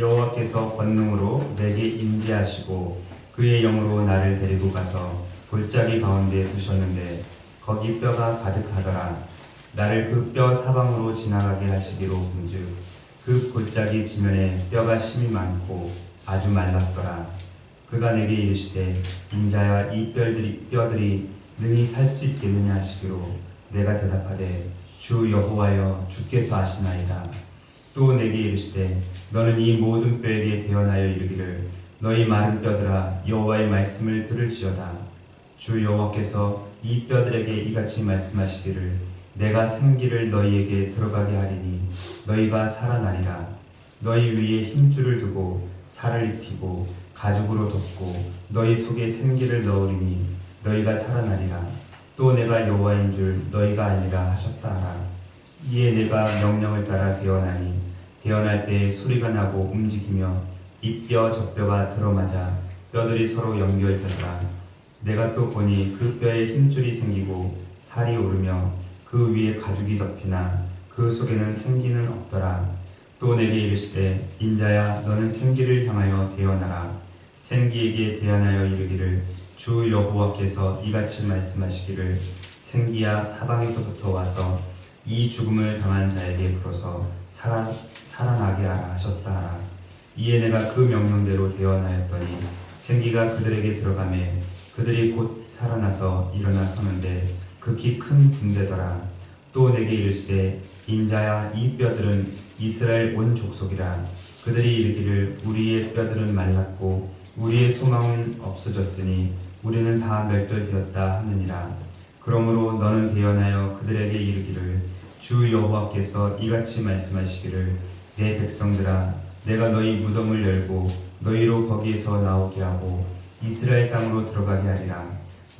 여호와께서 권능으로 내게 임재하시고 그의 영으로 나를 데리고 가서 골짜기 가운데 두셨는데 거기 뼈가 가득하더라. 나를 그 뼈 사방으로 지나가게 하시기로 본즉 그 골짜기 지면에 뼈가 심이 많고 아주 말랐더라. 그가 내게 이르시되 인자야 이 뼈들이 능히 살 수 있겠느냐 하시기로 내가 대답하되 주 여호와여 주께서 아시나이다. 또 내게 이르시되 너는 이 모든 뼈에게 대언하여 이르기를 너희 마른 뼈들아 여호와의 말씀을 들을지어다. 주 여호와께서 이 뼈들에게 이같이 말씀하시기를 내가 생기를 너희에게 들어가게 하리니 너희가 살아나리라. 너희 위에 힘줄을 두고 살을 입히고 가죽으로 덮고 너희 속에 생기를 넣으리니 너희가 살아나리라. 또 내가 여호와인 줄 너희가 아니라 하셨다 하라. 이에 내가 명령을 따라 대언하니 대언할 때 소리가 나고 움직이며 이 뼈 저 뼈가 들어맞아 뼈들이 서로 연결되더라. 내가 또 보니 그 뼈에 힘줄이 생기고 살이 오르며 그 위에 가죽이 덮이나 그 속에는 생기는 없더라. 또 내게 이르시되 인자야 너는 생기를 향하여 대언하라. 생기에게 대언하여 이르기를 주 여호와께서 이같이 말씀하시기를 생기야 사방에서부터 와서 이 죽음을 당한 자에게 불어서 살아나게 하라 하셨다 하라. 이에 내가 그 명령대로 대언하였더니 생기가 그들에게 들어가매 그들이 곧 살아나서 일어나 서는데 극히 큰 군대더라. 또 내게 이르시되 인자야 이 뼈들은 이스라엘 온 족속이라. 그들이 이르기를 우리의 뼈들은 말랐고 우리의 소망은 없어졌으니 우리는 다 멸절되었다 하느니라. 그러므로 너는 대언하여 그들에게 이르기를 주 여호와께서 이같이 말씀하시기를 내 백성들아 내가 너희 무덤을 열고 너희로 거기에서 나오게 하고 이스라엘 땅으로 들어가게 하리라.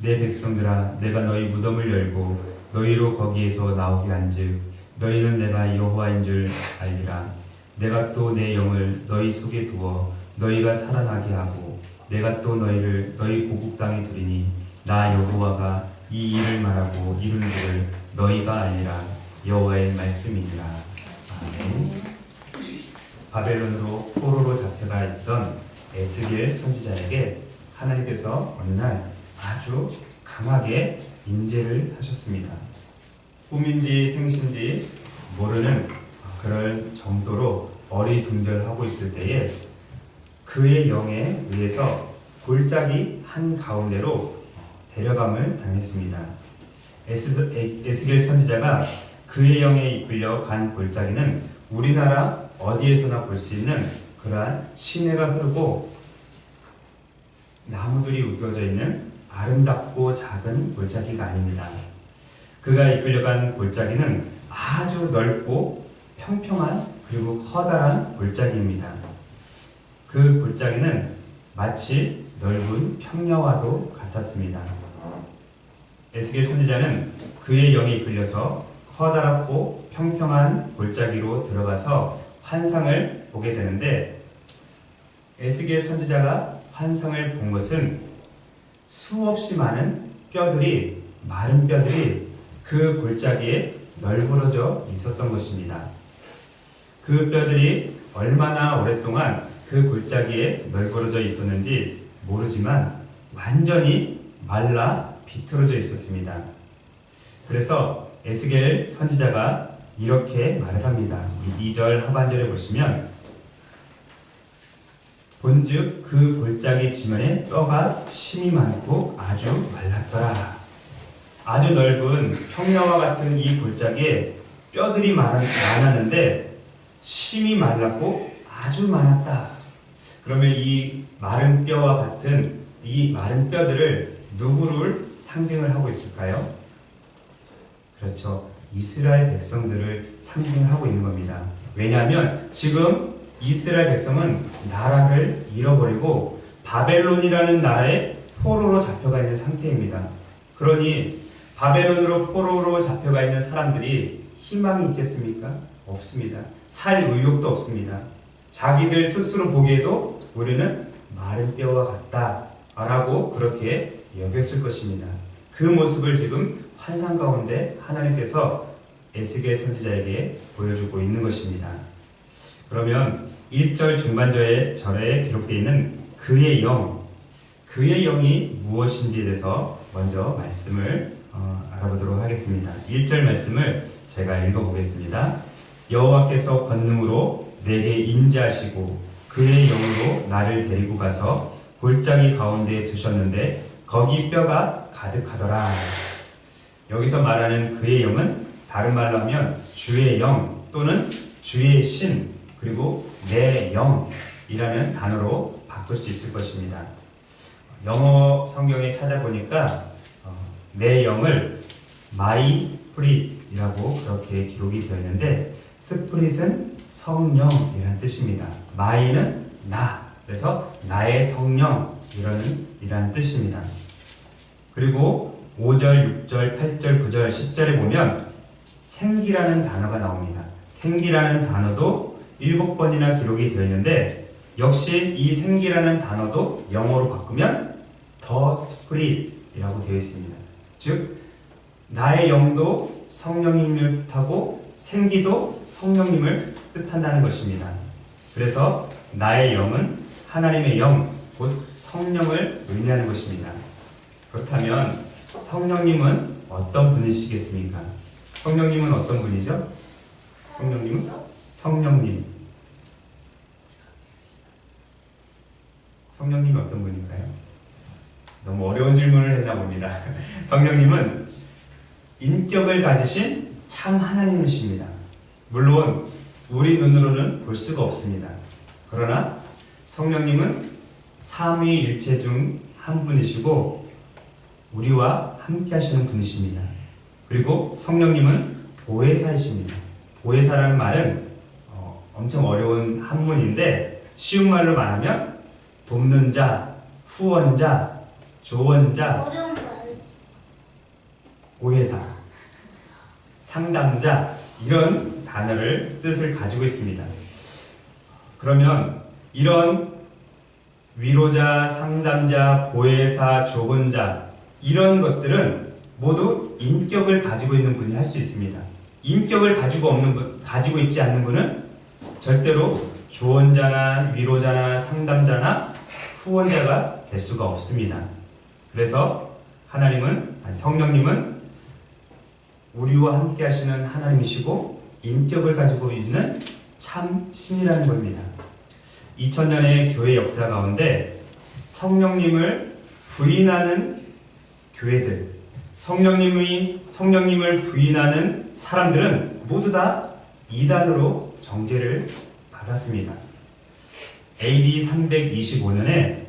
내 백성들아 내가 너희 무덤을 열고 너희로 거기에서 나오게 한즉 너희는 내가 여호와인 줄 알리라. 내가 또 내 영을 너희 속에 두어 너희가 살아나게 하고 내가 또 너희를 너희 고국 땅에 두리니 나 여호와가 이 일을 말하고 이룬 줄을 너희가 알리라. 여호와의 말씀이니라. 아멘. 바벨론으로 포로로 잡혀가 있던 에스겔 선지자에게 하나님께서 어느 날 아주 강하게 임재를 하셨습니다. 꿈인지 생신지 모르는 그럴 정도로 어리둥절하고 있을 때에 그의 영에 의해서 골짜기 한 가운데로 데려감을 당했습니다. 에스겔 선지자가 그의 영에 이끌려 간 골짜기는 우리나라 어디에서나 볼 수 있는 그러한 시내가 흐르고 나무들이 우겨져 있는 아름답고 작은 골짜기가 아닙니다. 그가 이끌려간 골짜기는 아주 넓고 평평한 그리고 커다란 골짜기입니다. 그 골짜기는 마치 넓은 평야와도 같았습니다. 에스겔 선지자는 그의 영에 이끌려서 커다랗고 평평한 골짜기로 들어가서 환상을 보게 되는데 에스겔 선지자가 환상을 본 것은 수없이 많은 뼈들이 마른 뼈들이 그 골짜기에 널브러져 있었던 것입니다. 그 뼈들이 얼마나 오랫동안 그 골짜기에 널브러져 있었는지 모르지만 완전히 말라 비틀어져 있었습니다. 그래서 에스겔 선지자가 이렇게 말을 합니다. 2절 하반절에 보시면 본즉 그 골짜기 지면에 뼈가 심이 많고 아주 말랐더라. 아주 넓은 평야와 같은 이 골짜기에 뼈들이 많았는데 심이 말랐고 아주 많았다. 그러면 이 마른 뼈와 같은 이 마른 뼈들을 누구를 상징을 하고 있을까요? 그렇죠. 이스라엘 백성들을 상징을 하고 있는 겁니다. 왜냐하면 지금 이스라엘 백성은 나라를 잃어버리고 바벨론이라는 나라에 포로로 잡혀가 있는 상태입니다. 그러니 바벨론으로 포로로 잡혀가 있는 사람들이 희망이 있겠습니까? 없습니다. 살 의욕도 없습니다. 자기들 스스로 보기에도 우리는 마른 뼈와 같다라고 그렇게 여겼을 것입니다. 그 모습을 지금 환상 가운데 하나님께서 에스겔 선지자에게 보여주고 있는 것입니다. 그러면 1절 중반절에 기록되어 있는 그의 영, 그의 영이 무엇인지에 대해서 먼저 말씀을 알아보도록 하겠습니다. 1절 말씀을 제가 읽어보겠습니다. 여호와께서 권능으로 내게 임재하시고 그의 영으로 나를 데리고 가서 골짜기 가운데에 두셨는데 거기 뼈가 가득하더라. 여기서 말하는 그의 영은 다른 말로 하면 주의 영 또는 주의 신 그리고 내 영이라는 단어로 바꿀 수 있을 것입니다. 영어 성경에 찾아보니까 내 영을 my spirit이라고 그렇게 기록이 되어 있는데 스프릿은 성령이라는 뜻입니다. my는 나, 그래서 나의 성령 이라는 뜻입니다. 그리고 5절, 6절, 8절, 9절, 10절에 보면 생기라는 단어가 나옵니다. 생기라는 단어도 7번이나 기록이 되어 있는데 역시 이 생기라는 단어도 영어로 바꾸면 the spirit이라고 되어 있습니다. 즉 나의 영도 성령님을 뜻하고 생기도 성령님을 뜻한다는 것입니다. 그래서 나의 영은 하나님의 영, 곧 성령을 의미하는 것입니다. 그렇다면 성령님은 어떤 분이시겠습니까? 성령님은 어떤 분이죠? 성령님은? 성령님. 성령님이 어떤 분인가요? 너무 어려운 질문을 했나 봅니다. 성령님은 인격을 가지신 참 하나님이십니다. 물론 우리 눈으로는 볼 수가 없습니다. 그러나 성령님은 삼위일체 중 한 분이시고 우리와 함께 하시는 분이십니다. 그리고 성령님은 보혜사이십니다. 보혜사라는 말은 엄청 어려운 한문인데 쉬운 말로 말하면 돕는 자, 후원자, 조언자, 보혜사, 상담자 이런 단어를 뜻을 가지고 있습니다. 그러면 이런 위로자, 상담자, 보혜사, 조언자 이런 것들은 모두 인격을 가지고 있는 분이 할 수 있습니다. 인격을 가지고 있지 않는 분은 절대로 조언자나 위로자나 상담자나 후원자가 될 수가 없습니다. 그래서 성령님은 우리와 함께 하시는 하나님이시고 인격을 가지고 있는 참 신이라는 겁니다. 2000년의 교회 역사 가운데 성령님을 부인하는 교회들, 성령님을 부인하는 사람들은 모두 다 이단으로 정죄를 받았습니다. AD 325년에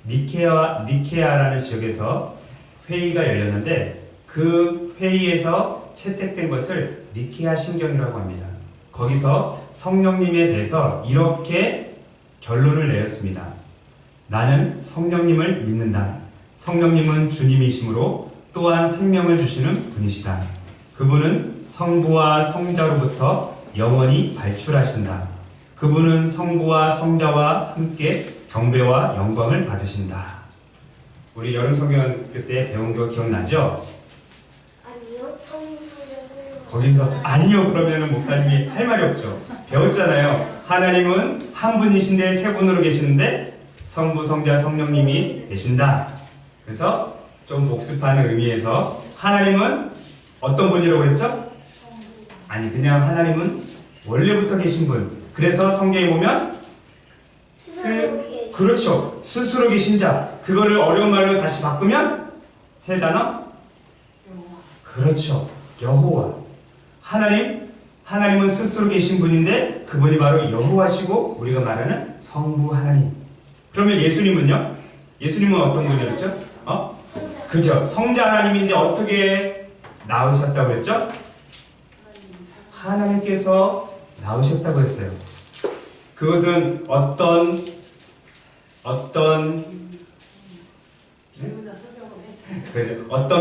니케아라는 지역에서 회의가 열렸는데 그 회의에서 채택된 것을 니케아 신경이라고 합니다. 거기서 성령님에 대해서 이렇게 결론을 내렸습니다. 나는 성령님을 믿는다. 성령님은 주님이시므로 또한 생명을 주시는 분이시다. 그분은 성부와 성자로부터 영원히 발출하신다. 그분은 성부와 성자와 함께 경배와 영광을 받으신다. 우리 여름 성경학교 때 배운 거 기억나죠? 아니요. 거기서 아니요 그러면은 목사님이 할 말이 없죠. 배웠잖아요. 하나님은 한 분이신데 세 분으로 계시는데 성부, 성자, 성령님이 계신다. 그래서 좀 복습하는 의미에서 하나님은 어떤 분이라고 그랬죠? 아니 그냥 하나님은 원래부터 계신 분. 그래서 성경에 보면 그렇죠. 스스로 계신 자. 그거를 어려운 말로 다시 바꾸면 세 단어? 그렇죠. 여호와. 하나님은 스스로 계신 분인데 그분이 바로 여호와시고 우리가 말하는 성부 하나님. 그러면 예수님은요? 예수님은 어떤 분이었죠? 그죠. 성자 하나님인데 어떻게 낳으셨다고 했죠? 하나님께서 낳으셨다고 했어요. 그것은 어떤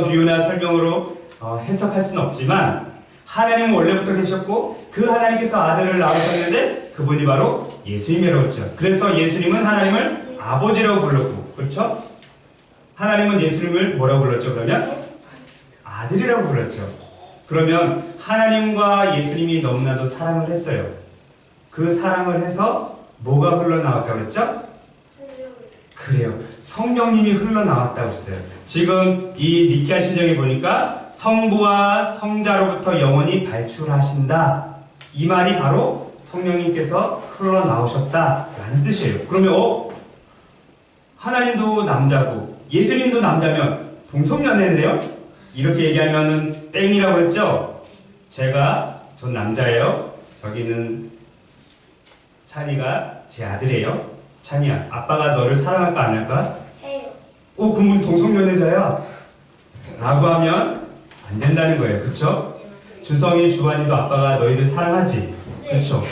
비유나 설명으로 해석할 수는 없지만 하나님은 원래부터 계셨고 그 하나님께서 아들을 낳으셨는데 그분이 바로 예수님이라고 했죠. 그래서 예수님은 하나님을 아버지라고 불렀고, 그렇죠? 하나님은 예수님을 뭐라고 불렀죠? 그러면 아들이라고 불렀죠. 그러면 하나님과 예수님이 너무나도 사랑을 했어요. 그 사랑을 해서 뭐가 흘러나왔다고 그랬죠? 그래요. 성령님이 흘러나왔다고 했어요. 지금 이 니케아 신정에 보니까 성부와 성자로부터 영원히 발출하신다. 이 말이 바로 성령님께서 흘러나오셨다라는 뜻이에요. 그러면 하나님도 남자고 예수님도 남자면 동성연애인데요? 이렇게 얘기하면은 땡이라고 했죠? 전 남자예요. 저기는 찬이가 제 아들이에요. 찬이야, 아빠가 너를 사랑할까 안 할까? 해요. 그럼 우리 동성연애자야. 라고 하면 안 된다는 거예요. 그쵸? 주성이, 주환이도 아빠가 너희들 사랑하지? 그쵸?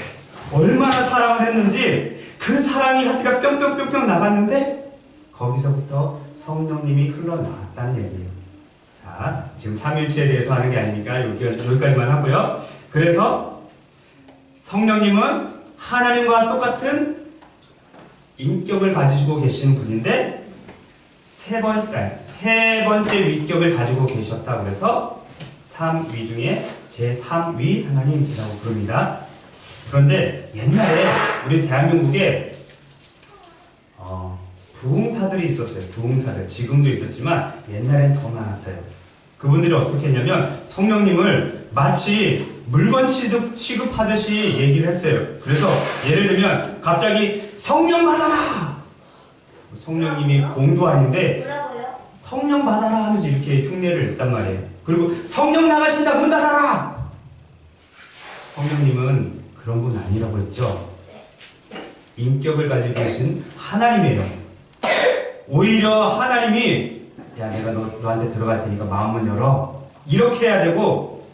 얼마나 사랑을 했는지 그 사랑이 하트가 뿅뿅뿅뿅 나갔는데 거기서부터 성령님이 흘러나왔다는 얘기예요. 자, 지금 삼일체에 대해서 하는 게 아니니까 여기까지만 하고요. 그래서 성령님은 하나님과 똑같은 인격을 가지시고 계시는 분인데 세 번째 위격을 가지고 계셨다고 해서 3위 중에 제3위 하나님이라고 부릅니다. 그런데 옛날에 우리 대한민국에 부흥사들이 있었어요. 부흥사들. 지금도 있었지만 옛날엔 더 많았어요. 그분들이 어떻게 했냐면 성령님을 마치 물건 취급하듯이 얘기를 했어요. 그래서 예를 들면 갑자기 성령 받아라! 성령님이 공도 아닌데 뭐라고요? 성령 받아라 하면서 이렇게 흉내를 냈단 말이에요. 그리고 성령 나가신다 문 닫아라! 성령님은 그런 분 아니라고 했죠. 인격을 가지고 계신 하나님이에요. 오히려 하나님이 야 내가 너한테 들어갈 테니까 마음을 열어 이렇게 해야 되고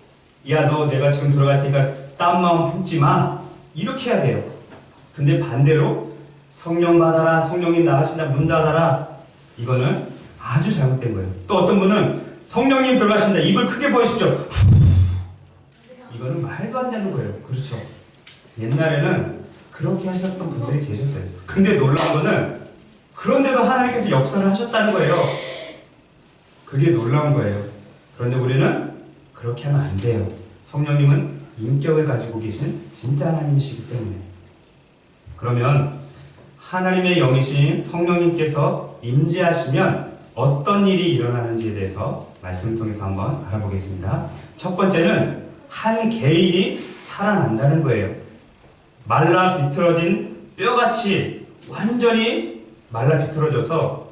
야 너 내가 지금 들어갈 테니까 다운 마음 품지 마 이렇게 해야 돼요. 근데 반대로 성령 받아라 성령님 나가신다 문 닫아라 이거는 아주 잘못된 거예요. 또 어떤 분은 성령님 들어가신다 입을 크게 보십시오 이거는 말도 안 되는 거예요. 그렇죠. 옛날에는 그렇게 하셨던 분들이 계셨어요. 근데 놀라운 거는 그런데도 하나님께서 역사를 하셨다는 거예요. 그게 놀라운 거예요. 그런데 우리는 그렇게 하면 안 돼요. 성령님은 인격을 가지고 계신 진짜 하나님이시기 때문에. 그러면 하나님의 영이신 성령님께서 임재하시면 어떤 일이 일어나는지에 대해서 말씀을 통해서 한번 알아보겠습니다. 첫 번째는 한 개인이 살아난다는 거예요. 말라 비틀어진 뼈같이 완전히 말라 비틀어져서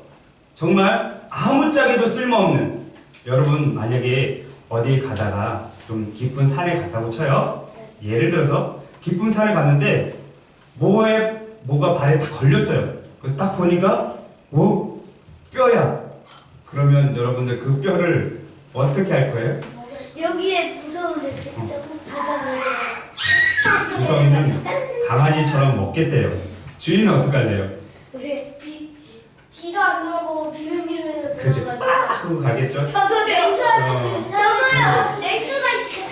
정말 아무짝에도 쓸모없는 여러분 만약에 어디 가다가 좀 깊은 산에 갔다고 쳐요. 예를 들어서 깊은 산에 갔는데 뭐가 발에 다 걸렸어요. 딱 보니까 뼈야. 그러면 여러분들 그 뼈를 어떻게 할 거예요? 여기에 무서운 데 닫아놔요. 주성이는 강아지처럼 먹겠대요. 주인은 어떻게 할래요? 왜? 뒤도 안 돌아보고 비명기로해서 그죠. 들어가서 하고 가겠죠? 저도요. 엑스가 있어요.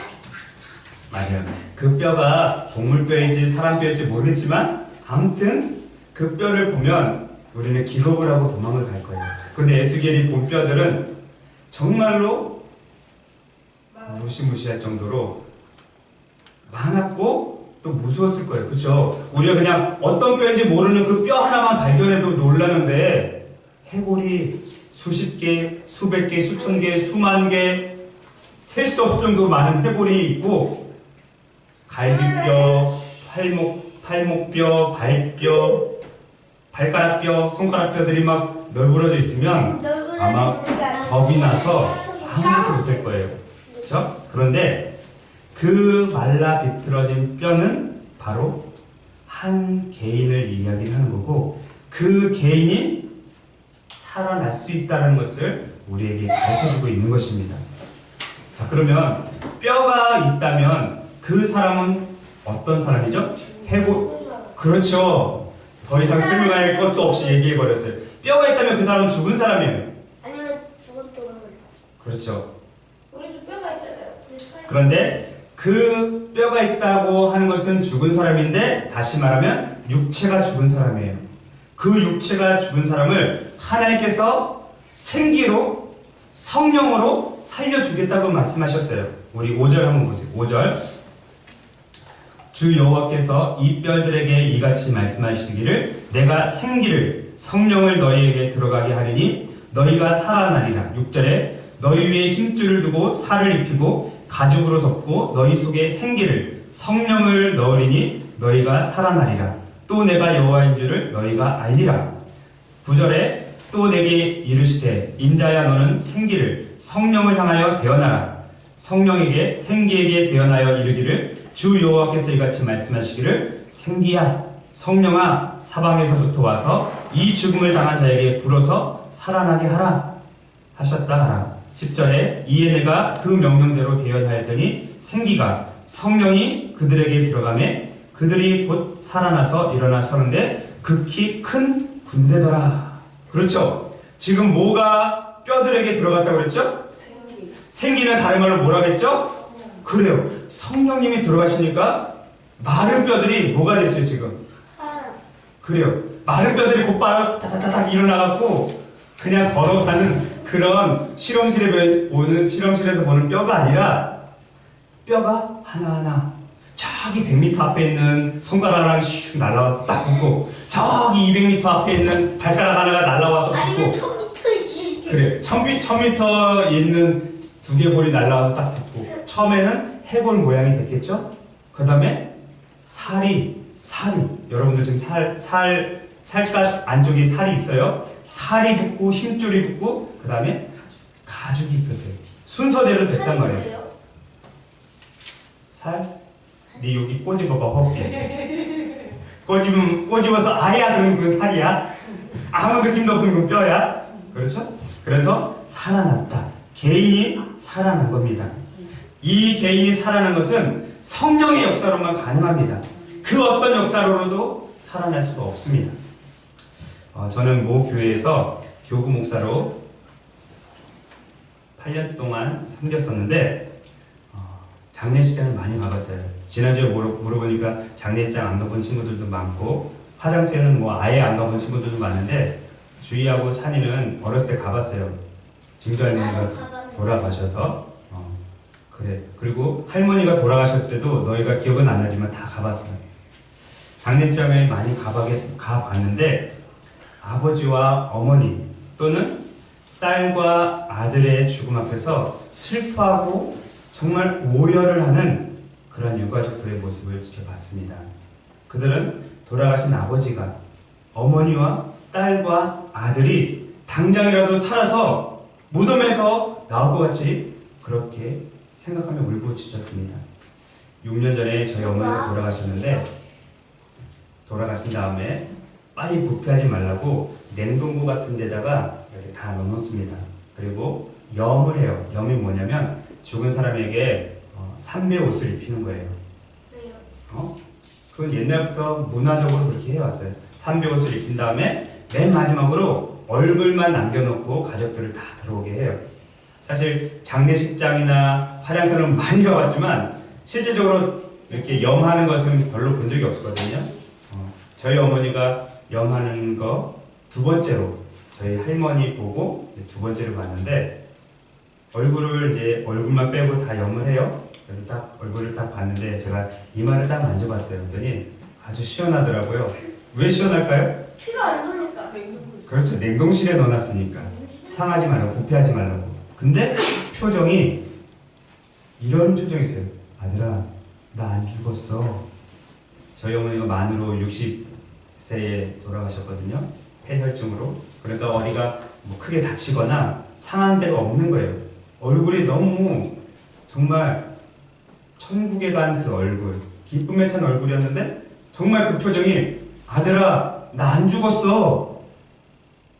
맞아요. 그 뼈가 동물 뼈인지 사람 뼈인지 모르겠지만 아무튼 그 뼈를 보면 우리는 기겁을 하고 도망을 갈 거예요. 근데 에스겔이 본 뼈들은 정말로 무시무시할 정도로 많았고 또 무서웠을 거예요. 그렇죠? 우리가 그냥 어떤 뼈인지 모르는 그 뼈 하나만 발견해도 놀라는데 해골이 수십 개, 수백 개, 수천 개, 수만 개 셀 수 없을 정도로 많은 해골이 있고 갈비뼈, 팔목뼈, 발뼈, 발가락뼈, 손가락뼈들이 막 널브러져 있으면 아마 겁이 나서 아무것도 못할 거예요. 그렇죠? 그런데 그 말라 비틀어진 뼈는 바로 한 개인을 이야기를 하는 거고 그 개인이 살아날 수 있다는 것을 우리에게 가르쳐주고 있는 것입니다. 자, 그러면 뼈가 있다면 그 사람은 어떤 사람이죠? 그렇죠. 더 이상 설명할 것도 없이 얘기해버렸어요. 뼈가 있다면 그 사람은 죽은 사람이에요. 아니면 죽었던 거예요. 그렇죠. 우리도 뼈가 있잖아요. 그런데 그 뼈가 있다고 하는 것은 죽은 사람인데 다시 말하면 육체가 죽은 사람이에요. 그 육체가 죽은 사람을 하나님께서 생기로 성령으로 살려주겠다고 말씀하셨어요. 우리 5절 한번 보세요. 5절 주 여호와께서 이 뼈들에게 이같이 말씀하시기를 내가 생기를 성령을 너희에게 들어가게 하리니 너희가 살아나리라. 6절에 너희 위에 힘줄을 두고 살을 입히고 가죽으로 덮고 너희 속에 생기를 성령을 넣으리니 너희가 살아나리라. 또 내가 여호와인 줄을 너희가 알리라. 9절에 또 내게 이르시되 인자야 너는 생기를 성령을 향하여 대언하라. 성령에게 생기에게 대언하여 이르기를 주 여호와께서 이같이 말씀하시기를 생기야 성령아 사방에서부터 와서 이 죽음을 당한 자에게 불어서 살아나게 하라 하셨다 하라. 10절에 이에 내가 그 명령대로 대언하였더니 생기가 성령이 그들에게 들어가매 그들이 곧 살아나서 일어나 서는데 극히 큰 군대더라. 그렇죠? 지금 뭐가 뼈들에게 들어갔다고 그랬죠? 생기는 다른 말로 뭐라고 했죠? 그래요. 성령님이 들어가시니까 마른 뼈들이 뭐가 됐어요 지금? 그래요. 마른 뼈들이 곧바로 다다다닥 일어나갖고 그냥 걸어가는 그런 실험실에서 보는 뼈가 아니라 뼈가 하나하나 저기 100m 앞에 있는 손가락 슉 날라와서 딱 붙고 저기 200m 앞에 있는 발가락 하나가 날라와서 아니면 붙고 1000m이지. 그래 1000m 있는 두개골이 날라와서 딱 붙고 처음에는 해골 모양이 됐겠죠? 그 다음에 살이 여러분들 지금 살갗 안쪽에 살이 있어요. 살이 붙고 힘줄이 붙고 그 다음에 가죽이 입혔어요. 순서대로 됐단 말이에요. 살? 네 여기 꼬집어봐 허벅지. 꼬집어서 아야 그러면 그건 살이야. 아무 느낌도 없으면 그건 뼈야. 그렇죠? 그래서 살아났다. 개인이 살아난 겁니다. 이 개인이 살아난 것은 성령의 역사로만 가능합니다. 그 어떤 역사로도 살아날 수가 없습니다. 저는 모 교회에서 교구 목사로 8년 동안 섬겼었는데 장례식장을 많이 가봤어요. 지난주에 물어보니까 장례식장 안 가본 친구들도 많고 화장터에는 뭐 아예 안 가본 친구들도 많은데 주희하고 찬이는 어렸을 때 가봤어요. 증조 할머니가 돌아가셔서 그래. 그리고 할머니가 돌아가셨을 때도 너희가 기억은 안 나지만 다 가봤어요. 장례식장에 많이 가봤는데 아버지와 어머니 또는 딸과 아들의 죽음 앞에서 슬퍼하고 정말 오열을 하는 그런 유가족들의 모습을 지켜봤습니다. 그들은 돌아가신 아버지가 어머니와 딸과 아들이 당장이라도 살아서 무덤에서 나올 것 같이 그렇게 생각하며 울부짖었습니다. 6년 전에 저희 어머니가 돌아가셨는데 돌아가신 다음에 빨리 부패하지 말라고 냉동고 같은 데다가 이렇게 다 넣어놓습니다. 그리고 염을 해요. 염이 뭐냐면 죽은 사람에게 삼배 옷을 입히는 거예요. 왜요? 그건 옛날부터 문화적으로 그렇게 해왔어요. 삼배 옷을 입힌 다음에 맨 마지막으로 얼굴만 남겨놓고 가족들을 다 들어오게 해요. 사실 장례식장이나 화장터는 많이 가봤지만 실제적으로 이렇게 염하는 것은 별로 본 적이 없거든요. 저희 어머니가 염하는 거 두 번째로 저희 할머니 보고 두 번째로 봤는데 얼굴을 이제 얼굴만 빼고 다 염을 해요. 그래서 딱 얼굴을 딱 봤는데 제가 이마를 딱 만져봤어요. 그랬더니 아주 시원하더라고요. 왜 시원할까요? 피가 안 도니까. 그렇죠. 냉동실에 넣어놨으니까 상하지 말라고 부패하지 말라고. 근데 표정이 이런 표정이 있어요. 아들아 나 안 죽었어. 저희 어머니가 만으로 60세에 돌아가셨거든요. 폐혈증으로. 그러니까 어디가 뭐 크게 다치거나 상한 데가 없는 거예요. 얼굴이 너무 정말 천국에 간 그 얼굴, 기쁨에 찬 얼굴이었는데 정말 그 표정이 아들아 나 안 죽었어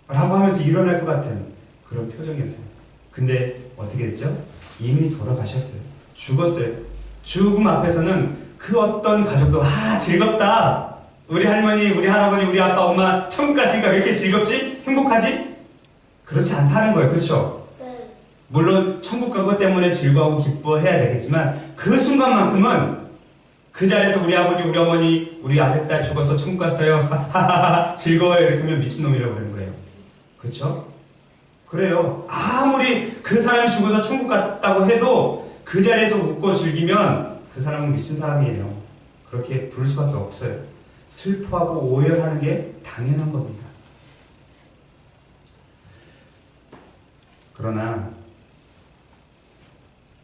라고 하면서 일어날 것 같은 그런 표정이었어요. 근데 어떻게 됐죠? 이미 돌아가셨어요. 죽었어요. 죽음 앞에서는 그 어떤 가족도 즐겁다. 우리 할머니, 우리 할아버지, 우리 아빠, 엄마 천국 갔으니까 왜 이렇게 즐겁지? 행복하지? 그렇지 않다는 거예요. 그렇죠? 네. 물론 천국 간 것 때문에 즐거워하고 기뻐해야 되겠지만 그 순간만큼은 그 자리에서 우리 아버지, 우리 어머니, 우리 아들, 딸 죽어서 천국 갔어요. 하하하 즐거워요. 이렇게 하면 미친놈이라고 그러는 거예요. 그렇죠? 그래요. 아무리 그 사람이 죽어서 천국 갔다고 해도 그 자리에서 웃고 즐기면 그 사람은 미친 사람이에요. 그렇게 부를 수밖에 없어요. 슬퍼하고 오열하는 게 당연한 겁니다. 그러나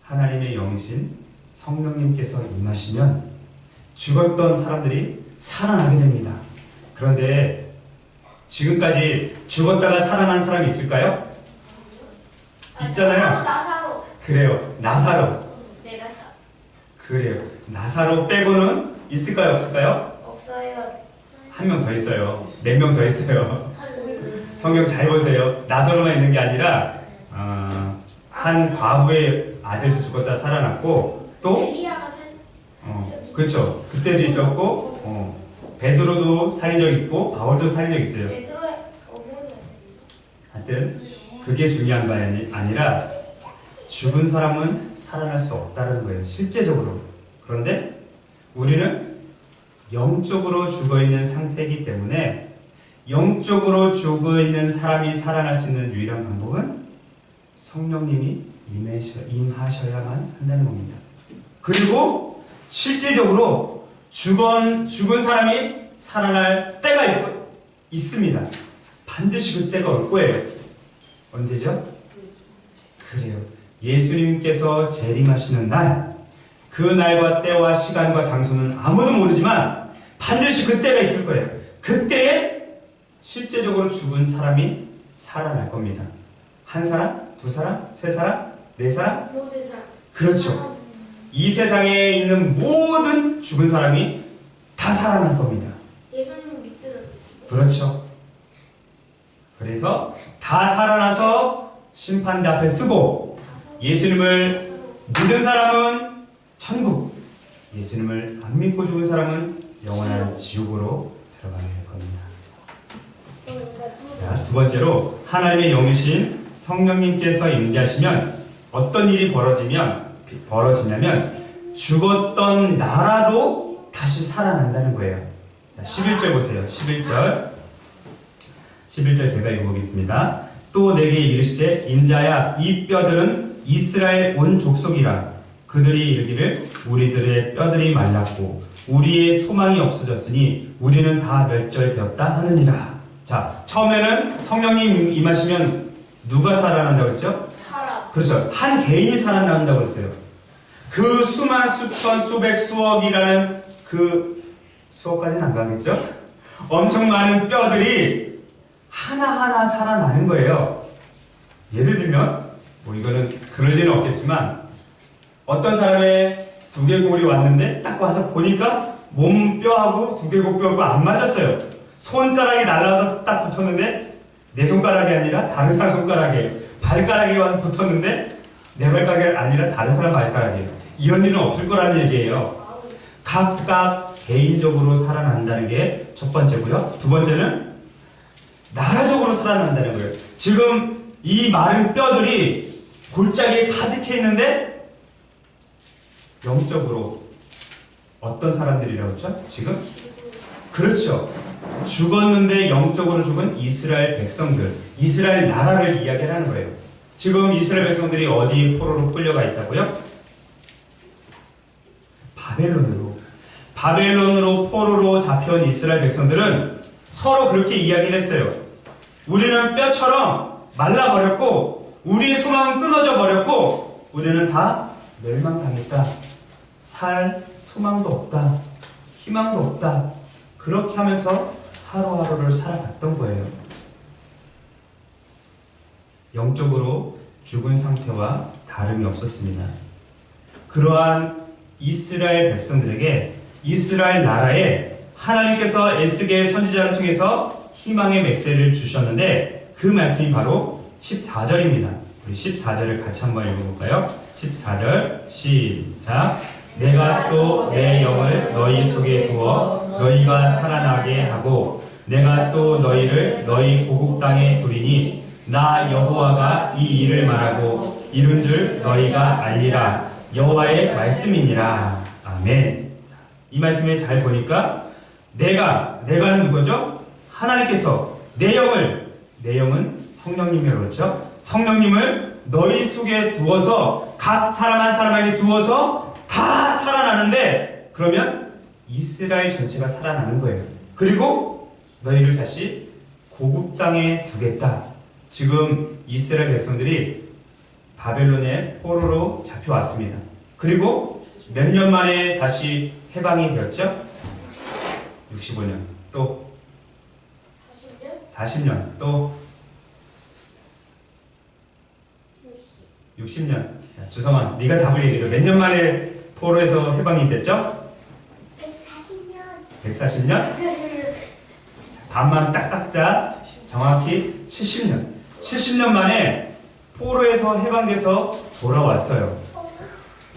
하나님의 영이신 성령님께서 임하시면 죽었던 사람들이 살아나게 됩니다. 그런데 지금까지 죽었다가 살아난 사람이 있을까요? 있잖아요. 나사로. 그래요. 나사로. 네, 나사. 그래요. 나사로 빼고는 있을까요? 없을까요? 없어요. 한 명 더 있어요. 4명 더 있어요. 성경 잘 보세요. 나사로만 있는 게 아니라 한 과부의 아들도 죽었다 살아났고 또 엘리야가 그렇죠. 그때도 있었고 베드로도 살린 적 있고 바울도 살린 적 있어요. 베드로의 어머니. 하여튼 그게 중요한 거 아니라 죽은 사람은 살아날 수 없다는 거예요. 실제적으로. 그런데 우리는 영적으로 죽어있는 상태이기 때문에 영적으로 죽어있는 사람이 살아날 수 있는 유일한 방법은 성령님이 임하셔야만 한다는 겁니다. 그리고 실제적으로 죽은 사람이 살아날 때가 있습니다. 반드시 그 때가 올 거예요. 언제죠? 그래요. 예수님께서 재림하시는 날, 그 날과 때와 시간과 장소는 아무도 모르지만 반드시 그 때가 있을 거예요. 그때에 실제적으로 죽은 사람이 살아날 겁니다. 한 사람? 두 사람? 세 사람? 네 사람? 모든 사람. 그렇죠. 이 세상에 있는 모든 죽은 사람이 다 살아날 겁니다. 예수님 믿는. 그렇죠. 그래서 다 살아나서 심판대 앞에 서고 예수님을 믿은 사람은 천국, 예수님을 안 믿고 죽은 사람은 영원한 지옥으로 들어가게 될 겁니다. 자, 두 번째로 하나님의 영이신 성령님께서 임재하시면 어떤 일이 벌어지냐면 죽었던 나라도 다시 살아난다는 거예요. 11절 보세요. 11절 제가 읽어보겠습니다. 또 내게 이르시되 인자야 이 뼈들은 이스라엘 온 족속이라. 그들이 이르기를 우리들의 뼈들이 말랐고 우리의 소망이 없어졌으니 우리는 다 멸절되었다 하느니라. 자, 처음에는 성령님 임하시면 누가 살아난다고 했죠? 사람. 그렇죠. 한 개인이 살아난다고 했어요. 그 수만, 수천, 수백, 수억이라는 그 수억까지는 안 가겠죠? 엄청 많은 뼈들이 하나하나 살아나는 거예요. 예를 들면 뭐 이거는 그럴 리는 없겠지만 어떤 사람의 두개골이 왔는데 딱 와서 보니까 몸뼈하고 두개골뼈하고 안 맞았어요. 손가락이 날라서 딱 붙었는데 내 손가락이 아니라 다른 사람 손가락이에요. 발가락이 와서 붙었는데 내 발가락이 아니라 다른 사람 발가락이에요. 이런 일은 없을 거라는 얘기예요. 각각 개인적으로 살아난다는 게 첫 번째고요. 두 번째는 나라적으로 살아난다는 거예요. 지금 이 마른 뼈들이 골짜기에 가득해 있는데 영적으로 어떤 사람들이라고 했죠? 지금? 그렇죠. 죽었는데 영적으로 죽은 이스라엘 백성들, 이스라엘 나라를 이야기하는 거예요. 지금 이스라엘 백성들이 어디 포로로 끌려가 있다고요? 바벨론으로 포로로 잡혀온 이스라엘 백성들은 서로 그렇게 이야기를 했어요. 우리는 뼈처럼 말라버렸고 우리의 소망은 끊어져 버렸고 우리는 다 멸망당했다. 살 소망도 없다. 희망도 없다. 그렇게 하면서 하루하루를 살아갔던 거예요. 영적으로 죽은 상태와 다름이 없었습니다. 그러한 이스라엘 백성들에게 이스라엘 나라에 하나님께서 에스겔 선지자를 통해서 희망의 메시지를 주셨는데 그 말씀이 바로 14절입니다. 우리 14절을 같이 한번 읽어볼까요? 14절 시작. 내가 또 내 영을 너희 속에 두어 너희가 살아나게 하고 내가 또 너희를 너희 고국 땅에 두리니 나 여호와가 이 일을 말하고 이룬 줄 너희가 알리라. 여호와의 말씀이니라. 아멘. 이 말씀을 잘 보니까 내가는 누구죠? 하나님께서 내 영은 성령님이라고 그랬죠? 성령님을 너희 속에 두어서 각 사람 한 사람에게 두어서 다 살아나는데 그러면 이스라엘 전체가 살아나는 거예요. 그리고 너희를 다시 고국 땅에 두겠다. 지금 이스라엘 백성들이 바벨론의 포로로 잡혀왔습니다. 그리고 몇 년 만에 다시 해방이 되었죠? 65년. 또 40년? 40년. 또 60년. 자, 주성아, 네가 답을 얘기해. 몇 년 만에 포로에서 해방이 됐죠? 140년. 140년? 140년. 반만 딱딱 자. 정확히 70년. 70년 만에 포로에서 해방돼서 돌아왔어요.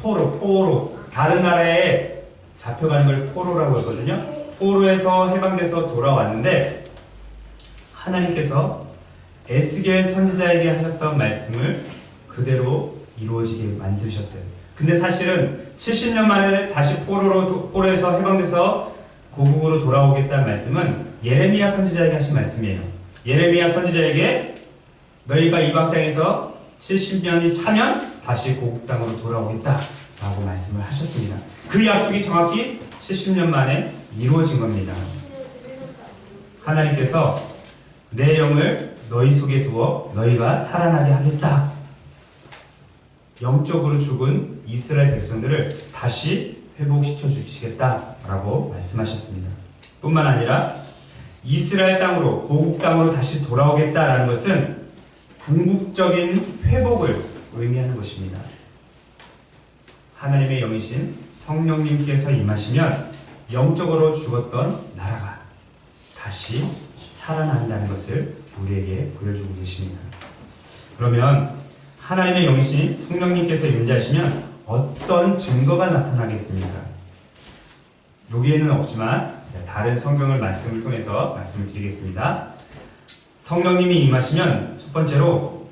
포로. 다른 나라에 잡혀가는 걸 포로라고 하거든요. 포로에서 해방돼서 돌아왔는데 하나님께서 에스겔 선지자에게 하셨던 말씀을 그대로 이루어지게 만드셨어요. 근데 사실은 70년 만에 다시 포로에서 해방돼서 고국으로 돌아오겠다는 말씀은 예레미야 선지자에게 하신 말씀이에요. 예레미야 선지자에게 너희가 이방 땅에서 70년이 차면 다시 고국 땅으로 돌아오겠다라고 말씀을 하셨습니다. 그 약속이 정확히 70년 만에 이루어진 겁니다. 하나님께서 내 영을 너희 속에 두어 너희가 살아나게 하겠다. 영적으로 죽은 이스라엘 백성들을 다시 회복시켜 주시겠다라고 말씀하셨습니다. 뿐만 아니라 이스라엘 땅으로 고국 땅으로 다시 돌아오겠다라는 것은 궁극적인 회복을 의미하는 것입니다. 하나님의 영이신 성령님께서 임하시면 영적으로 죽었던 나라가 다시 살아난다는 것을 우리에게 보여주고 계십니다. 그러면 하나님의 영이신 성령님께서 임재하시면 어떤 증거가 나타나겠습니까? 여기에는 없지만 다른 성경을 말씀을 통해서 말씀을 드리겠습니다. 성령님이 임하시면 첫 번째로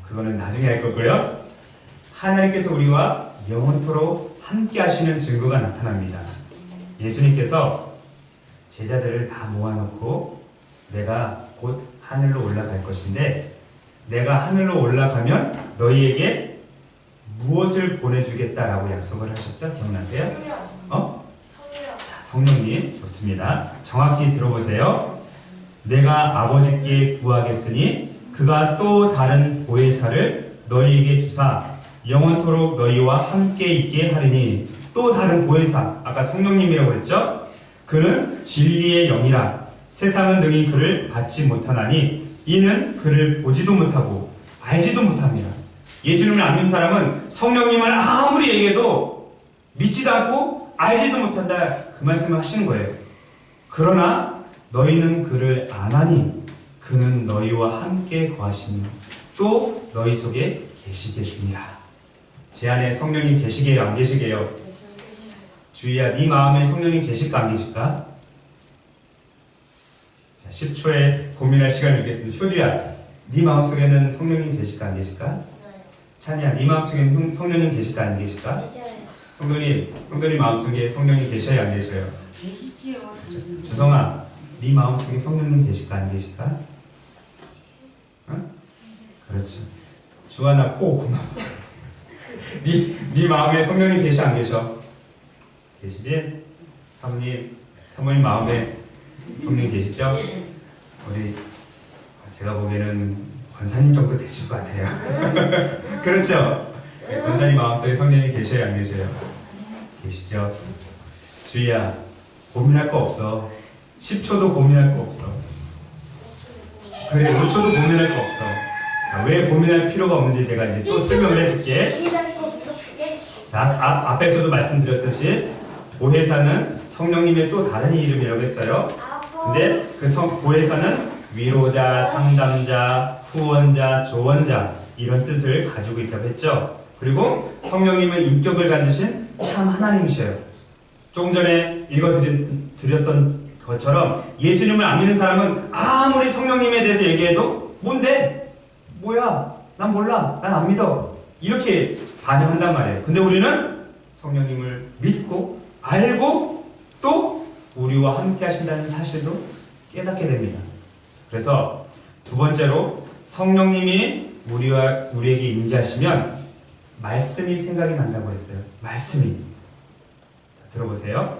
그거는 나중에 할 거고요. 하나님께서 우리와 영원토록 함께 하시는 증거가 나타납니다. 예수님께서 제자들을 다 모아놓고 내가 곧 하늘로 올라갈 것인데 내가 하늘로 올라가면 너희에게 무엇을 보내주겠다라고 약속을 하셨죠? 기억나세요? 자, 성령님 좋습니다. 정확히 들어보세요. 내가 아버지께 구하겠으니 그가 또 다른 보혜사를 너희에게 주사 영원토록 너희와 함께 있게 하리니. 또 다른 보혜사, 아까 성령님이라고 했죠? 그는 진리의 영이라 세상은 능히 그를 받지 못하나니 이는 그를 보지도 못하고 알지도 못합니다. 예수님을 안 믿는 사람은 성령님을 아무리 얘기해도 믿지도 않고 알지도 못한다, 그 말씀을 하시는 거예요. 그러나 너희는 그를 아나니 그는 너희와 함께 거하시며 또 너희 속에 계시겠습니다. 제 안에 성령님 계시게요, 안 계시게요? 주희야, 네 마음에 성령님 계실까 안 계실까? 자, 10초에 고민할 시간을 주겠습니다. 효리야, 네 마음속에는 성령님 계실까 안 계실까? 찬이야, 네 마음속에는 성령님 계실까 안 계실까? 성도님 마음속에 성령님 계셔야 안 계셔요? 계시지요. 주성아, 네 마음속에 성령님 계실까 안 계실까? 응? 그렇지. 주하나, 코 고마워. 네 마음에 성령님 계셔 안 계셔? 계시지? 사모님 마음에 성령 계시죠? 우리 제가 보기에는 권사님 정도 되실 것 같아요. 그렇죠? 네, 권사님 마음속에 성령이 계셔요, 안 계셔요? 계시죠? 주희야, 고민할 거 없어. 10초도 고민할 거 없어. 그래, 5초도 고민할 거 없어. 자, 왜 고민할 필요가 없는지 내가 이제 또 설명을 해줄게. 자, 앞에서도 말씀드렸듯이 보혜사는 성령님의 또 다른 이름이라고 했어요. 근데 그 보혜사는 위로자, 상담자, 후원자, 조언자 이런 뜻을 가지고 있다고 했죠. 그리고 성령님은 인격을 가지신 참 하나님이셔요. 조금 전에 읽어드렸던 것처럼 예수님을 안 믿는 사람은 아무리 성령님에 대해서 얘기해도 뭔데? 뭐야? 난 몰라. 난 안 믿어. 이렇게 반응한단 말이에요. 근데 우리는 성령님을 믿고 알고 또 우리와 함께 하신다는 사실도 깨닫게 됩니다. 그래서 두 번째로 성령님이 우리에게 임재하시면 말씀이 생각이 난다고 했어요. 말씀이. 들어보세요.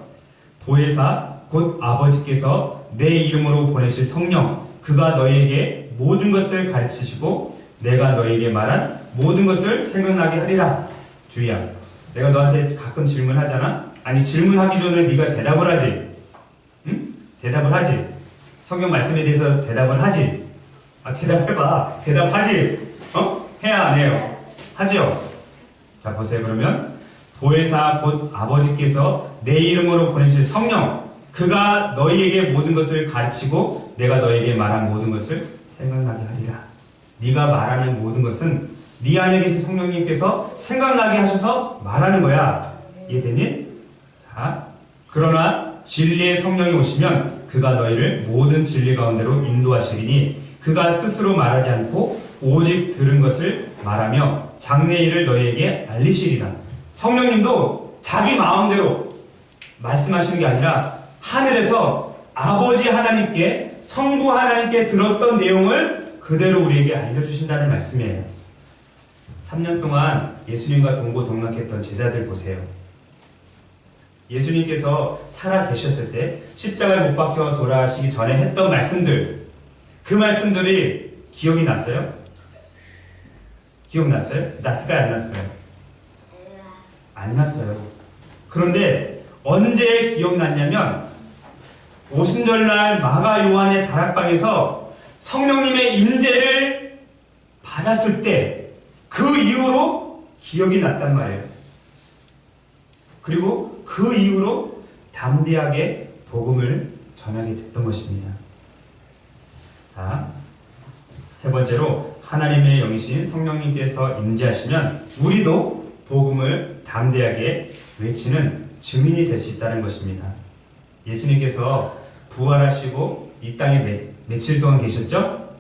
보혜사 곧 아버지께서 내 이름으로 보내실 성령 그가 너희에게 모든 것을 가르치시고 내가 너희에게 말한 모든 것을 생각나게 하리라. 주희야, 내가 너한테 가끔 질문하잖아? 아니 질문하기 전에 네가 대답을 하지. 응? 대답을 하지. 성경 말씀에 대해서 대답을 하지. 아, 대답해봐. 대답하지. 해야 안 해요? 하지요. 자, 보세요. 그러면 보혜사 곧 아버지께서 내 이름으로 보내실 성령 그가 너희에게 모든 것을 가르치고 내가 너희에게 말한 모든 것을 생각나게 하리라. 네가 말하는 모든 것은 네 안에 계신 성령님께서 생각나게 하셔서 말하는 거야. 이해되니? 자, 그러나 진리의 성령이 오시면 그가 너희를 모든 진리 가운데로 인도하시리니 그가 스스로 말하지 않고 오직 들은 것을 말하며 장래 일을 너희에게 알리시리라. 성령님도 자기 마음대로 말씀하시는 게 아니라 하늘에서 아버지 하나님께 성부 하나님께 들었던 내용을 그대로 우리에게 알려주신다는 말씀이에요. 3년 동안 예수님과 동고동락했던 제자들 보세요. 예수님께서 살아 계셨을 때 십자가에 못 박혀 돌아가시기 전에 했던 말씀들, 그 말씀들이 기억이 났어요? 기억났어요? 났을까요? 안 났어요? 안 났어요. 그런데 언제 기억났냐면 오순절날 마가 요한의 다락방에서 성령님의 임재를 받았을 때 그 이후로 기억이 났단 말이에요. 그리고 그 이후로 담대하게 복음을 전하게 됐던 것입니다. 자, 세 번째로 하나님의 영이신 성령님께서 임재하시면 우리도 복음을 담대하게 외치는 증인이 될 수 있다는 것입니다. 예수님께서 부활하시고 이 땅에 며칠 동안 계셨죠?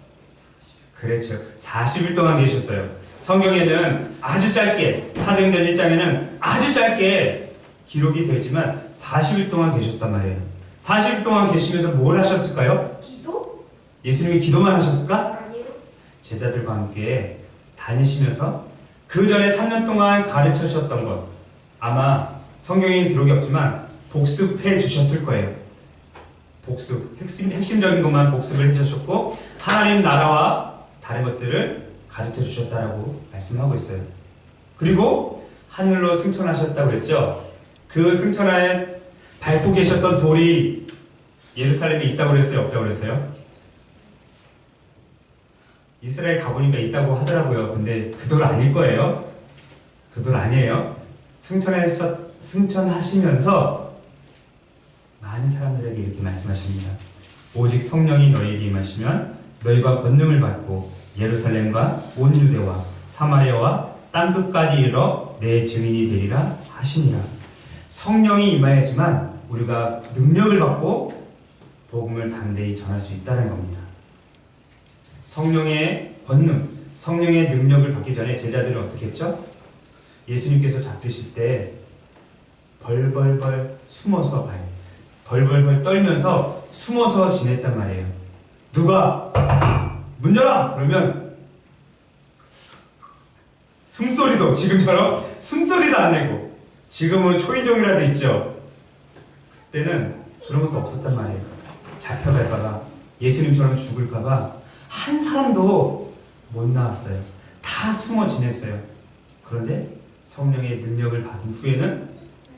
그렇죠. 40일 동안 계셨어요. 성경에는 아주 짧게, 사도행전 1장에는 아주 짧게 기록이 되지만 40일 동안 계셨단 말이에요. 40일 동안 계시면서 뭘 하셨을까요? 기도? 예수님이 기도만 하셨을까? 아니요. 제자들과 함께 다니시면서 그 전에 3년 동안 가르쳐 주셨던 것 아마 성경에는 기록이 없지만 복습해 주셨을 거예요. 복습, 핵심적인 것만 복습을 해주셨고 하나님 나라와 다른 것들을 가르쳐 주셨다라고 말씀하고 있어요. 그리고 하늘로 승천하셨다고 그랬죠. 그 승천하에 밟고 계셨던 돌이 예루살렘에 있다고 그랬어요? 없다고 그랬어요? 이스라엘 가보니까 있다고 하더라고요. 근데 그 돌 아닐 거예요. 그 돌 아니에요. 승천하시면서 많은 사람들에게 이렇게 말씀하십니다. 오직 성령이 너희에게 임하시면 너희가 권능을 받고 예루살렘과 온 유대와 사마리아와 땅끝까지 이르러 내 증인이 되리라 하시니라. 성령이 임하야지만 우리가 능력을 받고 복음을 담대히 전할 수 있다는 겁니다. 성령의 권능, 성령의 능력을 받기 전에 제자들은 어떻게 했죠? 예수님께서 잡히실 때 벌벌벌 숨어서 벌벌벌 떨면서 숨어서 지냈단 말이에요. 누가 문 열어! 그러면 숨소리도 지금처럼 숨소리도 안 내고 지금은 초인종이라도 있죠. 그때는 그런 것도 없었단 말이에요. 잡혀갈까봐 예수님처럼 죽을까봐 한 사람도 못 나왔어요. 다 숨어 지냈어요. 그런데 성령의 능력을 받은 후에는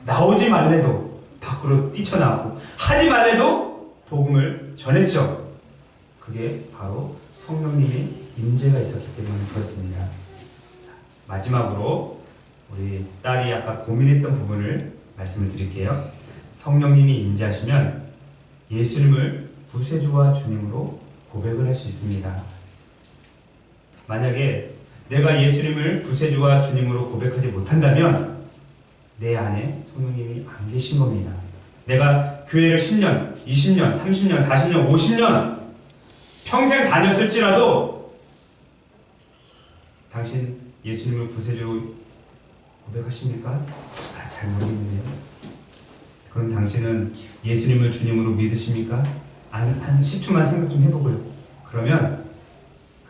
나오지 말래도 밖으로 뛰쳐나왔고 하지 말래도 복음을 전했죠. 그게 바로 성령님의 임재가 있었기 때문에 그렇습니다. 자, 마지막으로 우리 딸이 아까 고민했던 부분을 말씀을 드릴게요. 성령님이 임재하시면 예수님을 구세주와 주님으로 고백을 할 수 있습니다. 만약에 내가 예수님을 구세주와 주님으로 고백하지 못한다면 내 안에 성령님이 안 계신 겁니다. 내가 교회를 10년, 20년, 30년, 40년, 50년 평생 다녔을지라도 당신 예수님을 구세주로 고백하십니까? 잘 모르겠네요. 그럼 당신은 예수님을 주님으로 믿으십니까? 한 10초만 생각 좀 해보고요. 그러면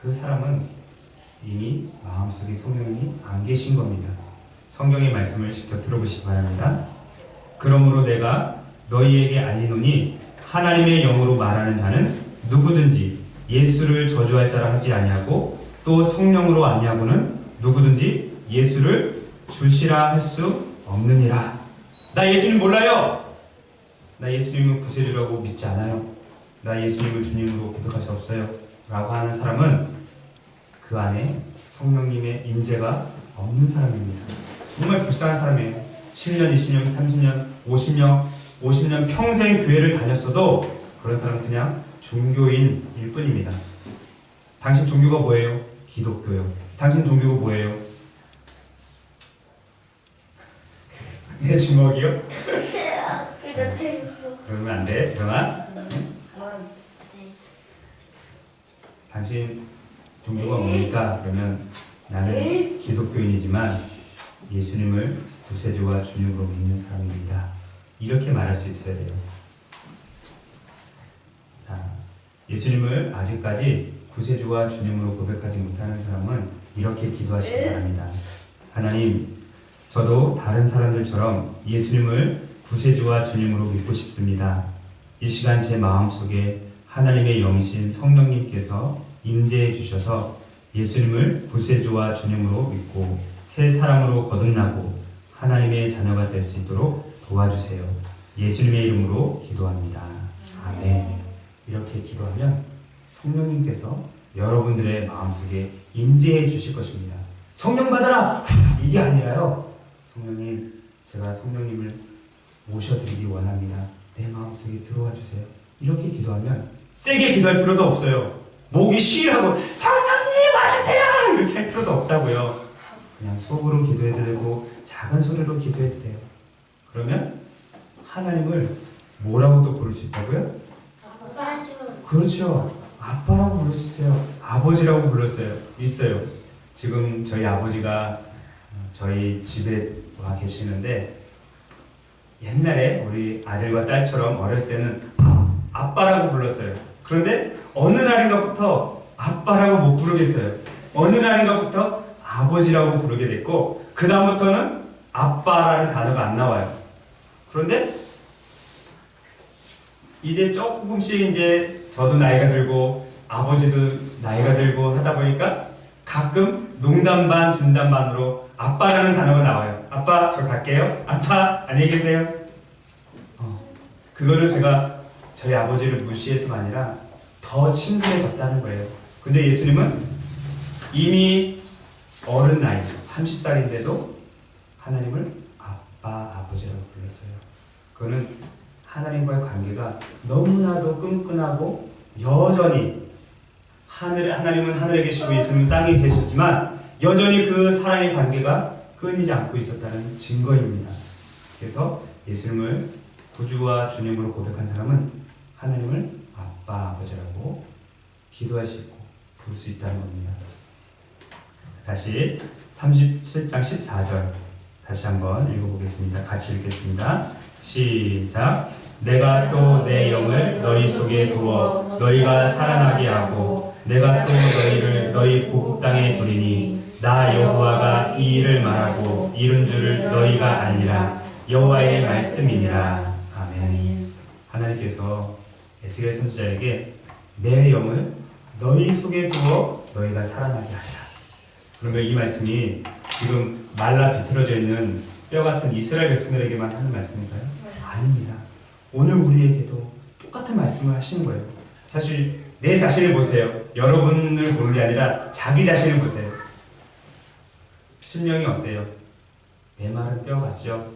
그 사람은 이미 마음속에 성령님이 안 계신 겁니다. 성경의 말씀을 직접 들어보시기 바랍니다. 그러므로 내가 너희에게 알리노니 하나님의 영으로 말하는 자는 누구든지 예수를 저주할 자라 하지 아니하고 또 성령으로 아니하고는 누구든지 예수를 주시라 할 수 없느니라. 나 예수님 몰라요. 나 예수님을 구세주라고 믿지 않아요. 나 예수님을 주님으로 고백할 수 없어요. 라고 하는 사람은 그 안에 성령님의 임재가 없는 사람입니다. 정말 불쌍한 사람이에요. 10년, 20년, 30년, 50년 평생 교회를 다녔어도 그런 사람은 그냥 종교인일 뿐입니다. 당신 종교가 뭐예요? 기독교요. 당신 종교가 뭐예요? 내 주먹이요? 그러면 안 돼, 정아. 당신 종교가 뭡니까? 그러면 나는 기독교인이지만 예수님을 구세주와 주님으로 믿는 사람입니다. 이렇게 말할 수 있어야 돼요. 자, 예수님을 아직까지 구세주와 주님으로 고백하지 못하는 사람은 이렇게 기도하시기 바랍니다. 하나님, 저도 다른 사람들처럼 예수님을 구세주와 주님으로 믿고 싶습니다. 이 시간 제 마음속에 하나님의 영이신 성령님께서 임재해 주셔서 예수님을 구세주와 주님으로 믿고 새 사람으로 거듭나고 하나님의 자녀가 될 수 있도록 도와주세요. 예수님의 이름으로 기도합니다. 아멘. 이렇게 기도하면 성령님께서 여러분들의 마음속에 임재해 주실 것입니다. 성령 받아라! 이게 아니라요. 성령님, 제가 성령님을 모셔드리기 원합니다. 내 마음속에 들어와 주세요. 이렇게 기도하면 세게 기도할 필요도 없어요. 목이 쉬라고 성령님 와주세요! 이렇게 할 필요도 없다고요. 그냥 속으로 기도해도 되고 작은 소리로 해도 돼요. 그러면 하나님을 뭐라고 또 부를 수 있다고요? 그렇죠. 아빠라고 부를 수 있어요. 아버지라고 불렀어요. 있어요. 지금 저희 아버지가 저희 집에 와 계시는데 옛날에 우리 아들과 딸처럼 어렸을 때는 아빠라고 불렀어요. 그런데 어느 날인가부터 아빠라고 못 부르겠어요. 어느 날인가부터 아버지라고 부르게 됐고 그 다음부터는 아빠라는 단어가 안 나와요. 그런데 이제 조금씩 이제 저도 나이가 들고 아버지도 나이가 들고 하다 보니까 가끔 농담 반 진담 반으로 아빠라는 단어가 나와요. 아빠 저 갈게요. 아빠 안녕히 계세요. 그거를 제가 저희 아버지를 무시해서가 아니라 더 친근해졌다는 거예요. 근데 예수님은 이미 어른 나이 30살인데도 하나님을 아빠 아버지라고 불렀어요. 그거는 하나님과의 관계가 너무나도 끈끈하고 여전히 하나님은 하늘에 계시고 예수님은 땅에 계셨지만 여전히 그 사랑의 관계가 끊이지 않고 있었다는 증거입니다. 그래서 예수님을 구주와 주님으로 고백한 사람은 하나님을 아빠 아버지라고 기도할 수 있고 부를 수 있다는 겁니다. 다시 37장 14절 다시 한번 읽어보겠습니다. 같이 읽겠습니다. 시작. 내가 또 내 영을 너희 속에 두어 너희가 살아나게 하고 내가 또 너희를 너희 고국 땅에 두리니 나 여호와가 이 일을 말하고 이룬 줄을 너희가 알리라. 여호와의 말씀이니라. 아멘. 하나님께서 에스겔 선지자에게 내 영을 너희 속에 두어 너희가 살아나게 하리라. 그러면 이 말씀이 지금 말라 비틀어져 있는 뼈 같은 이스라엘 백성들에게만 하는 말씀인가요? 아닙니다. 오늘 우리에게도 똑같은 말씀을 하시는 거예요. 사실 내 자신을 보세요. 여러분을 보는 게 아니라 자기 자신을 보세요. 심령이 어때요? 메마른 뼈 같죠?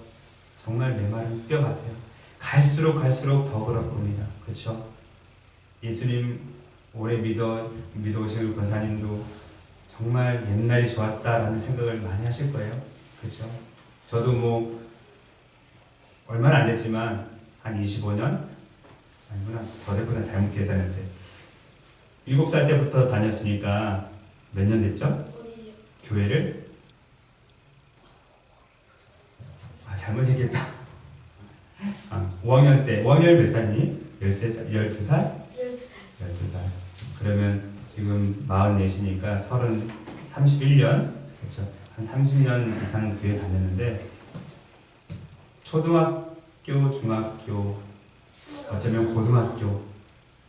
정말 메마른 뼈 같아요. 갈수록 더 그럴 겁니다. 그렇죠? 예수님 오래 믿어오신 권사님도 정말 옛날이 좋았다라는 생각을 많이 하실 거예요. 그렇죠? 저도 뭐 얼마나 안 됐지만 한 25년? 아니구나. 더 됐구나. 잘못 계산했는데 7살 때부터 다녔으니까 몇 년 됐죠? 어디요? 교회를? 잘못 얘기했다. 5학년 때, 5학년 몇 살이니? 13살? 12살? 12살. 그러면 지금 44이니까 31년? 그렇죠. 한 30년 이상 교회 다녔는데 초등학교 중학교, 어쩌면 고등학교,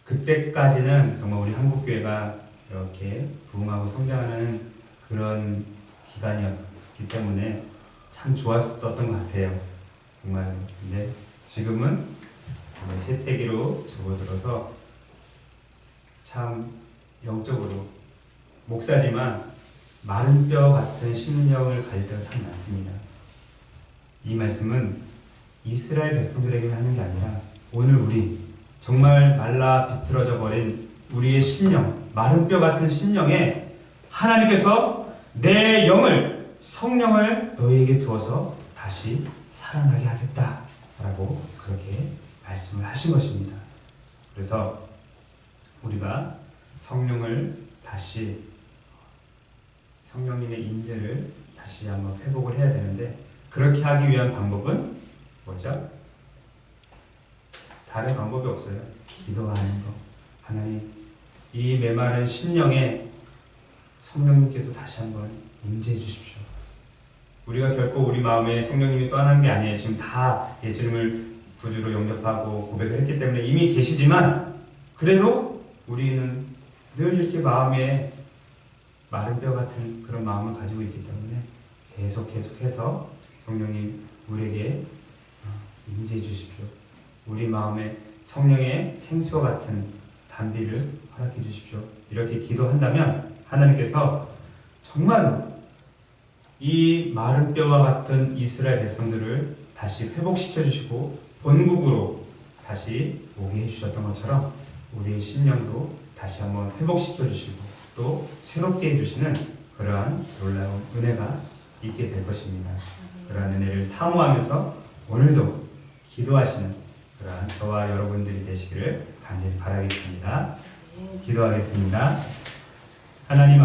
그때까지는 정말 우리 한국교회가 이렇게 부흥하고 성장하는 그런 기간이었기 때문에 참 좋았었던 것 같아요. 정말. 근데 지금은 세태기로 접어들어서 참 영적으로 목사지만 마른 뼈 같은 심령을 가질 때가 참 많습니다. 이 말씀은 이스라엘 백성들에게 하는 게 아니라 오늘 우리 정말 말라 비틀어져 버린 우리의 심령, 마른 뼈 같은 심령에 하나님께서 내 영을, 성령을 너희에게 두어서 다시 살아나게 하겠다라고 그렇게 말씀을 하신 것입니다. 그래서 우리가 성령을 다시, 성령님의 임재를 다시 한번 회복을 해야 되는데, 그렇게 하기 위한 방법은 뭐죠? 다른 방법이 없어요. 기도하는 거. 하나님, 이 메마른 심령에 성령님께서 다시 한번 임재해 주십시오. 우리가 결코 우리 마음에 성령님이 떠나는 게 아니에요. 지금 다 예수님을 구주로 영접하고 고백을 했기 때문에 이미 계시지만, 그래도 우리는 늘 이렇게 마음에 마른 뼈 같은 그런 마음을 가지고 있기 때문에 계속해서 성령님 우리에게 임재해 주십시오. 우리 마음에 성령의 생수와 같은 단비를 허락해 주십시오. 이렇게 기도한다면 하나님께서 정말로 이 마른 뼈와 같은 이스라엘 백성들을 다시 회복시켜 주시고 본국으로 다시 오게 해주셨던 것처럼 우리의 심령도 다시 한번 회복시켜 주시고 또 새롭게 해주시는 그러한 놀라운 은혜가 있게 될 것입니다. 그러한 은혜를 사모하면서 오늘도 기도하시는 그러한 저와 여러분들이 되시기를 간절히 바라겠습니다. 기도하겠습니다. 하나님